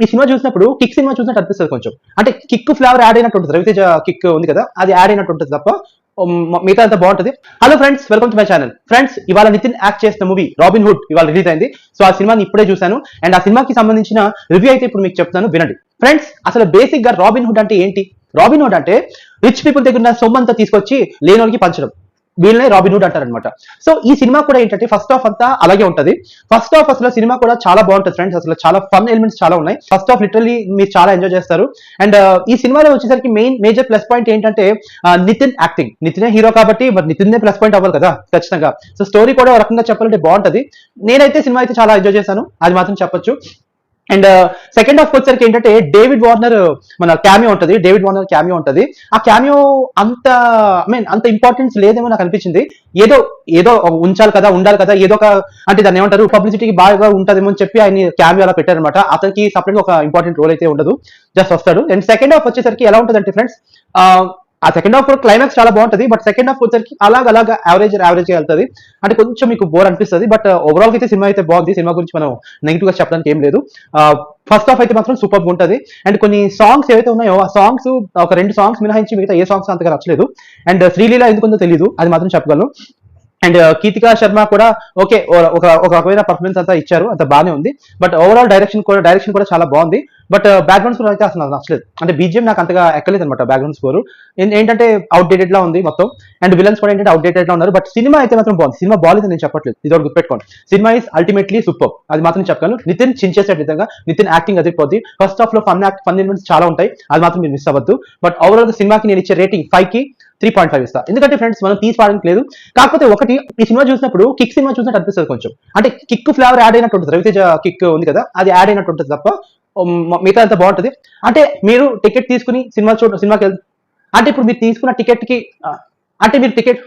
ఈ సినిమా చూసినప్పుడు kick cinema చూసినట్టు అనిపిస్తుంది కొంచెం. అంటే కిక్ ఫ్లేవర్ యాడ్ అయినట్టు ఉంటుంది. రవితేజ కిక్ ఉంది కదా, అది యాడ్ అయినట్టు ఉంటుంది తప్ప మిగతా అంతా బాగుంటుంది. Hello friends, welcome to my channel. Friends, ఇవాళ నితిన్ యాక్ట్ చేసిన మూవీ రాబిన్ హుడ్ ఇవాళ రిలీజ్ అయింది. సో ఆ సినిమాని ఇప్పుడే చూశాను అండ్ ఆ సినిమాకి సంబంధించిన రివ్యూ అయితే ఇప్పుడు మీకు చెప్తాను, వినండి. ఫ్రెండ్స్, అసలు బేసిక్ గా రాబిన్ హుడ్ అంటే ఏంటి? రాబిన్ హుడ్ అంటే రిచ్ పీపుల్ దగ్గర ఉన్న సొమ్మంతా తీసుకొచ్చి లేనోళ్ళకి పంచడం, వీళ్ళనే రాబిన్ హుడ్ అంటారనమాట. సో ఈ సినిమా కూడా ఏంటంటే ఫస్ట్ హాఫ్ అంతా అలాగే ఉంటది. ఫస్ట్ హాఫ్ అసలు సినిమా కూడా చాలా బాగుంటుంది ఫ్రెండ్స్. అసలు చాలా ఫన్ ఎలిమెంట్స్ చాలా ఉన్నాయి. ఫస్ట్ హాఫ్ లిటరల్లీ మీరు చాలా ఎంజాయ్ చేస్తారు. అండ్ ఈ సినిమాలో వచ్చేసరికి మేజర్ ప్లస్ పాయింట్ ఏంటంటే నితిన్ యాక్టింగ్. నితినే హీరో కాబట్టి మరి నితిన్ ప్లస్ పాయింట్ అవ్వాలి కదా ఖచ్చితంగా. సో స్టోరీ కూడా ఒక రకంగా చెప్పాలంటే బాగుంటది. నేనైతే సినిమా అయితే చాలా ఎంజాయ్ చేశాను, అది మాత్రం చెప్పొచ్చు. అండ్ సెకండ్ హాఫ్ వచ్చేసరికి ఏంటంటే డేవిడ్ వార్నర్ మన క్యామియో ఉంటుంది. డేవిడ్ వార్నర్ క్యామియో ఉంటుంది. ఆ క్యామియో అంత అంత ఇంపార్టెన్స్ లేదేమో నాకు అనిపించింది. ఏదో ఏదో ఉంచాలి కదా, ఉండాలి కదా, ఏదో ఒక అంటే దాన్ని ఏమంటారు పబ్లిసిటీకి బాగా ఉంటుందేమో అని చెప్పి ఆయన క్యామియో అలా పెట్టారనమాట. అతనికి సపరేట్ గా ఒక ఇంపార్టెంట్ రోల్ అయితే ఉండదు, జస్ట్ వస్తాడు. అండ్ సెకండ్ హాఫ్ వచ్చేసరికి ఎలా ఉంటుంది అంటే ఫ్రెండ్స్, ఆ సెకండ్ హాఫ్ క్లైమాక్స్ చాలా బాగుంటుంది. బట్ సెకండ్ హాఫ్ వచ్చేసరికి అలాగా యావరేజ్ వెళ్తుంది. అంటే కొంచెం మీకు బోర్ అనిపిస్తుంది. బట్ ఓవరాల్ అయితే సినిమా అయితే బాగుంది. సినిమా గురించి మనం నెగిటివ్ గా చెప్పడానికి ఏం లేదు. ఫస్ట్ హాఫ్ అయితే మాత్రం సూపర్ ఉంటుంది. అండ్ కొన్ని సాంగ్స్ ఏవైతే ఉన్నాయో ఆ సాంగ్స్ ఒక 2 సాంగ్స్ మినహాయించి మిగతా ఏ సాంగ్స్ అంతగా నచ్చలేదు. అండ్ శ్రీలీల ఎందుకుందో తెలియదు, అది మాత్రం చెప్పగలను. అండ్ కీతికా శర్మ కూడా ఓకే, ఒక రకమైన పర్ఫార్మెన్స్ అంతా ఇచ్చారు, అంత బాగానే ఉంది. బట్ ఓవరాల్ డైరెక్షన్ కూడా చాలా బాగుంది. బట్ బ్యాక్గ్రౌండ్ స్కోర్ అయితే అసలు నచ్చలేదు. అంటే బీజిఎం నాకు అంతగా ఎక్కలేదు అనమాట. బ్యాక్గ్రౌండ్ స్కోర్ ఏంటంటే అవుట్డేటెడ్ లా ఉంది మొత్తం. అండ్ విలన్స్ కూడా ఏంటంటే అవుట్డేటెడ్ లా ఉన్నారు. బట్ సినిమా అయితే మాత్రం బాగుంది. సినిమా బాగాలేదు నేను చెప్పట్లేదు, ఇది ఒకటి గుర్తుపెట్టుకోండి. సినిమా ఇస్ అల్టిమేట్లీ సూపర్, అది మాత్రం చెప్పగలను. నితిన్ చించేసే విధంగా నితిన్ యాక్టింగ్ అదిరిపోద్ది. ఫస్ట్ హాఫ్ లో ఫన్ ఎలిమెంట్స్ చాలా ఉంటాయి, అది మాత్రం మీరు మిస్ అవ్వద్దు. బట్ ఓవరాల్ సినిమాకి నేను ఇచ్చే రేటింగ్ 5 కి 3.5 ఇస్తా. ఎందుకంటే ఫ్రెండ్స్ మనం తీసుకోవడానికి లేదు. కాకపోతే ఒకటి, ఈ సినిమా చూసినప్పుడు కిక్ సినిమా చూసినట్టు అనిపిస్తుంది కొంచెం. అంటే కిక్ ఫ్లేవర్ యాడ్ అయినట్టు ఉంటుంది. రవితేజ కిక్ ఉంది కదా, అది యాడ్ అయినట్టు ఉంటుంది తప్ప మిగతా అంతా బాగుంటుంది. అంటే మీరు టికెట్ తీసుకుని సినిమాకి అంటే ఇప్పుడు మీరు తీసుకున్న టికెట్ కి అంటే మీరు టికెట్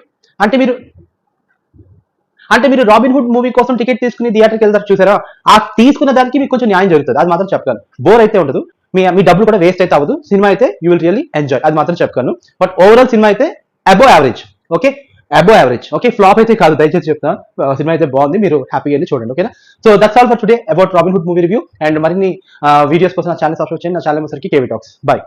అంటే మీరు రాబిన్ హుడ్ మూవీ కోసం టికెట్ తీసుకుని థియేటర్కి వెళ్తారు చూసారా, ఆ తీసుకున్న దానికి మీకు కొంచెం న్యాయం జరుగుతుంది, అది మాత్రం చెప్పగలను. బోర్ అయితే ఉండదు, మీ డబ్బులు కూడా వేస్ట్ అయితే అవ్వదు. సినిమా అయితే యూ విల్ రియల్లీ ఎంజాయ్, అది మాత్రం చెప్పగలను. బట్ ఓవరాల్ సినిమా అయితే above average. Okay, above average. Okay, flop అయితే కాదు, దయచేసి చెప్తాను. సినిమా అయితే బాగుంది, మీరు హ్యాపీగా వెళ్ళి చూడండి. ఓకేనా? So that's all for today about robin hood movie review. And మరిన్ని వీడియోస్ కోసం నా ఛానల్ సబ్స్క్రైబ్ చేయండి. నా ఛానల్ సరికి కేవీ టాక్స్. బై.